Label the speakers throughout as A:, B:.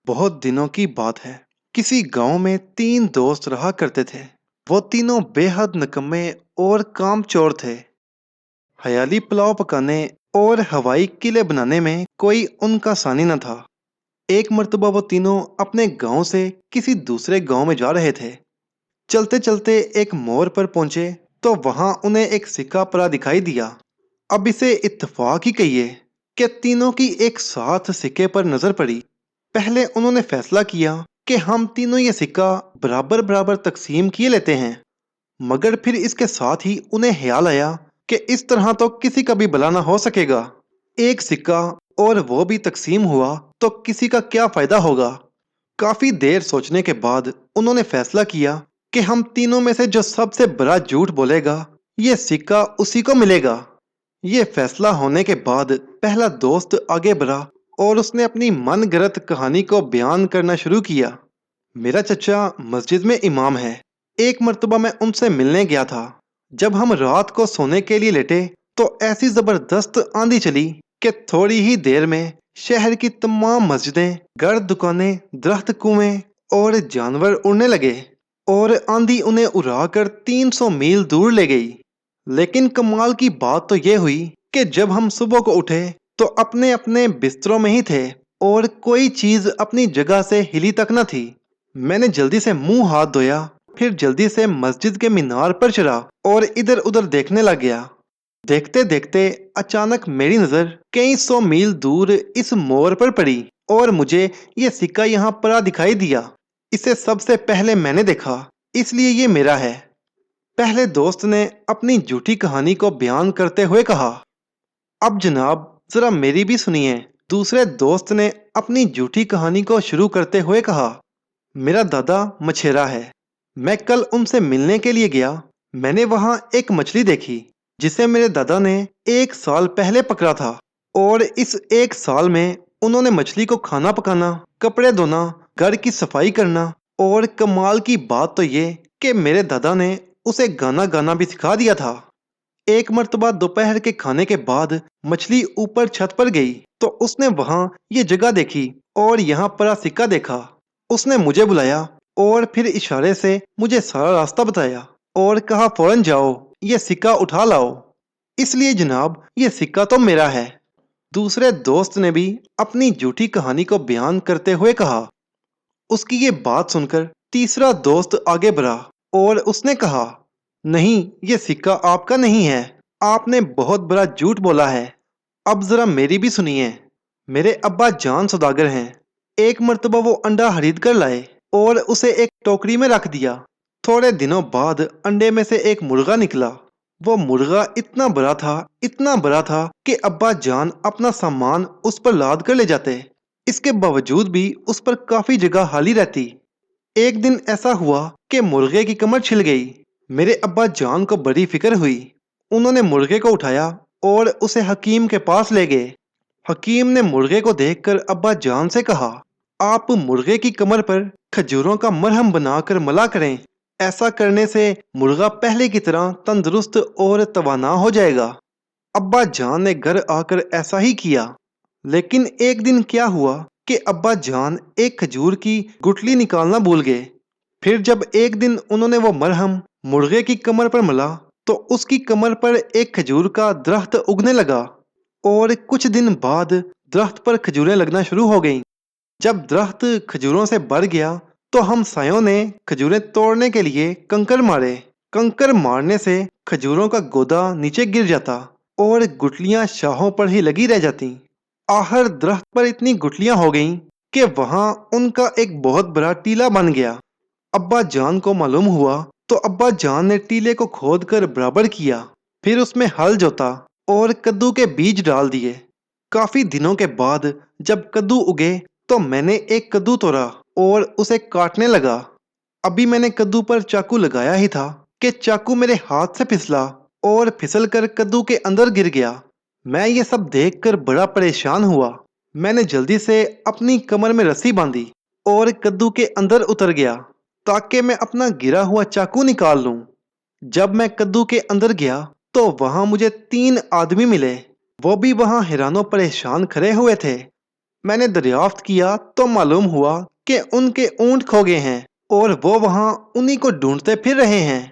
A: बहुत दिनों की बात है। किसी गांव में तीन दोस्त रहा करते थे। वो तीनों बेहद निकम्मे और कामचोर थे। हयाली पुलाव पकाने और हवाई किले बनाने में कोई उनका सानी न था। एक मर्तबा वो तीनों अपने गांव से किसी दूसरे गांव में जा रहे थे। चलते चलते एक मोड़ पर पहुंचे तो वहां उन्हें एक सिक्का पड़ा दिखाई दिया। अब इसे इत्तेफाक ही कहिए कि तीनों की एक साथ सिक्के पर नजर पड़ी। पहले उन्होंने फैसला किया कि हम तीनों ये सिक्का बराबर बराबर तकसीम किए लेते हैं, मगर फिर इसके साथ ही उन्हें ख्याल आया कि इस तरह तो किसी का भी भला ना हो सकेगा। एक सिक्का और वो भी तकसीम हुआ तो किसी का क्या फायदा होगा। काफी देर सोचने के बाद उन्होंने फैसला किया कि हम तीनों में से जो सबसे बड़ा झूठ बोलेगा ये सिक्का उसी को मिलेगा। ये फैसला होने के बाद पहला दोस्त आगे बढ़ा और उसने अपनी मनगढ़ंत कहानी को बयान करना शुरू किया। मेरा चचा मस्जिद में इमाम है। एक मर्तबा मैं उनसे मिलने गया था। जब हम रात को सोने के लिए लेटे तो ऐसी जबरदस्त आंधी चली कि थोड़ी ही देर में शहर की तमाम मस्जिदें, घर, दुकानें, दरख्त, कुएं और जानवर उड़ने लगे और आंधी उन्हें उड़ाकर 300 मील दूर ले गई। लेकिन कमाल की बात तो यह हुई कि जब हम सुबह को उठे तो अपने अपने बिस्तरों में ही थे और कोई चीज अपनी जगह से हिली तक न थी। मैंने जल्दी से मुंह हाथ धोया, फिर जल्दी से मस्जिद के मीनार पर चढ़ा और इधर उधर देखने लग गया। देखते देखते अचानक मेरी नजर कई सौ मील दूर इस मोड़ पर पड़ी और मुझे ये सिक्का यहाँ पड़ा दिखाई दिया। इसे सबसे पहले मैंने देखा, इसलिए ये मेरा है। पहले दोस्त ने अपनी झूठी कहानी को बयान करते हुए कहा। अब जनाब जरा मेरी भी सुनिए। दूसरे दोस्त ने अपनी झूठी कहानी को शुरू करते हुए कहा। मेरा दादा मछेरा है। मैं कल उनसे मिलने के लिए गया। मैंने वहां एक मछली देखी जिसे मेरे दादा ने 1 साल पहले पकड़ा था, और इस 1 साल में उन्होंने मछली को खाना पकाना, कपड़े धोना, घर की सफाई करना, और कमाल की बात तो ये कि मेरे दादा ने उसे गाना गाना भी सिखा दिया था। एक मर्तबा दोपहर के खाने के बाद मछली ऊपर छत पर गई तो उसने वहां ये जगह देखी और यहाँ परा सिक्का देखा। उसने मुझे बुलाया और फिर इशारे से मुझे सारा रास्ता बताया और कहा फौरन जाओ, ये सिक्का उठा लाओ। इसलिए जनाब ये सिक्का तो मेरा है। दूसरे दोस्त ने भी अपनी झूठी कहानी को बयान करते हुए कहा। उसकी ये बात सुनकर तीसरा दोस्त आगे बढ़ा और उसने कहा, नहीं, ये सिक्का आपका नहीं है। आपने बहुत बड़ा झूठ बोला है। अब जरा मेरी भी सुनिए। मेरे अब्बा जान सौदागर हैं। एक मर्तबा वो अंडा खरीद कर लाए और उसे एक टोकरी में रख दिया। थोड़े दिनों बाद अंडे में से एक मुर्गा निकला। वो मुर्गा इतना बड़ा था, इतना बड़ा था कि अब्बा जान अपना सामान उस पर लाद कर ले जाते। इसके बावजूद भी उस पर काफी जगह खाली रहती। एक दिन ऐसा हुआ कि मुर्गे की कमर छिल गई। मेरे अब्बा जान को बड़ी फिक्र हुई। उन्होंने मुर्गे को उठाया और उसे हकीम के पास ले गए। हकीम ने मुर्गे को देखकर अब्बा जान से कहा, आप मुर्गे की कमर पर खजूरों का मरहम बनाकर मला करें। ऐसा करने से मुर्गा पहले की तरह तंदुरुस्त और तवाना हो जाएगा। अब्बा जान ने घर आकर ऐसा ही किया। लेकिन एक दिन क्या हुआ कि अब्बा जान एक खजूर की गुठली निकालना भूल गए। फिर जब एक दिन उन्होंने वो मरहम मुर्गे की कमर पर मला तो उसकी कमर पर एक खजूर का दरख्त उगने लगा और कुछ दिन बाद दरख्त पर खजूरें लगना शुरू हो गईं। जब दरख्त खजूरों से भर गया तो हम सायों ने खजूरें तोड़ने के लिए कंकर मारे। कंकर मारने से खजूरों का गोदा नीचे गिर जाता और गुठलियां शाहों पर ही लगी रह जाती। आहर दरख्त पर इतनी गुठलियां हो गईं कि वहां उनका एक बहुत बड़ा टीला बन गया। अब्बा जान को मालूम हुआ तो अब्बा जान ने टीले को खोद कर बराबर किया। फिर उसमें हल जोता और कद्दू के बीज डाल दिए। काफी दिनों के बाद जब कद्दू उगे तो मैंने एक कद्दू तोड़ा और उसे काटने लगा। अभी मैंने कद्दू पर चाकू लगाया ही था कि चाकू मेरे हाथ से फिसला और फिसल कर कद्दू के अंदर गिर गया। मैं ये सब देखकर बड़ा परेशान हुआ। मैंने जल्दी से अपनी कमर में रस्सी बांधी और कद्दू के अंदर उतर गया ताकि मैं अपना गिरा हुआ चाकू निकाल लूं। जब मैं कद्दू के अंदर गया तो वहां मुझे 3 आदमी मिले। वो भी वहां हैरानो परेशान खड़े हुए थे। मैंने दरियाफ्त किया तो मालूम हुआ कि उनके ऊंट खो गए हैं और वो वहां उन्हीं को ढूंढते फिर रहे हैं।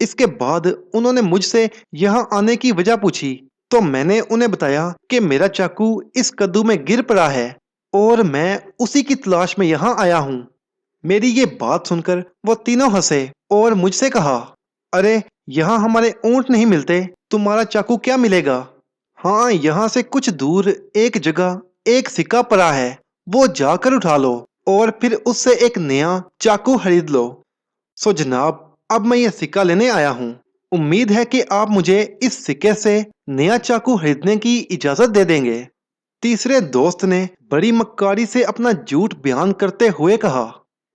A: इसके बाद उन्होंने मुझसे यहाँ आने की वजह पूछी तो मैंने उन्हें बताया कि मेरा चाकू इस कद्दू में गिर पड़ा है और मैं उसी की तलाश में यहाँ आया हूँ। मेरी ये बात सुनकर वो तीनों हंसे और मुझसे कहा, अरे यहाँ हमारे ऊंट नहीं मिलते, तुम्हारा चाकू क्या मिलेगा? हाँ, यहाँ से कुछ दूर एक जगह एक सिक्का पड़ा है, वो जाकर उठा लो और फिर उससे एक नया चाकू खरीद लो। सो जनाब, अब मैं ये सिक्का लेने आया हूँ। उम्मीद है कि आप मुझे इस सिक्के से नया चाकू खरीदने की इजाजत दे देंगे। तीसरे दोस्त ने बड़ी मक्कारी से अपना झूठ बयान करते हुए कहा।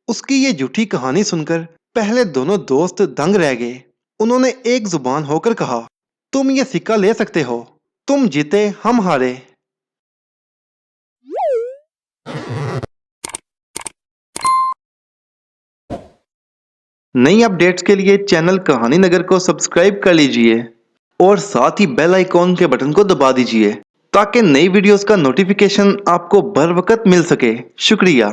A: उसकी ये झूठी कहानी सुनकर पहले दोनों दोस्त दंग रह गए। उन्होंने एक जुबान होकर कहा, तुम ये सिक्का ले सकते हो, तुम जीते हम हारे। नई अपडेट्स के लिए चैनल कहानी नगर को सब्सक्राइब कर लीजिए और साथ ही बेल आइकॉन के बटन को दबा दीजिए ताकि नई वीडियोस का नोटिफिकेशन आपको बर वक्त मिल सके। शुक्रिया।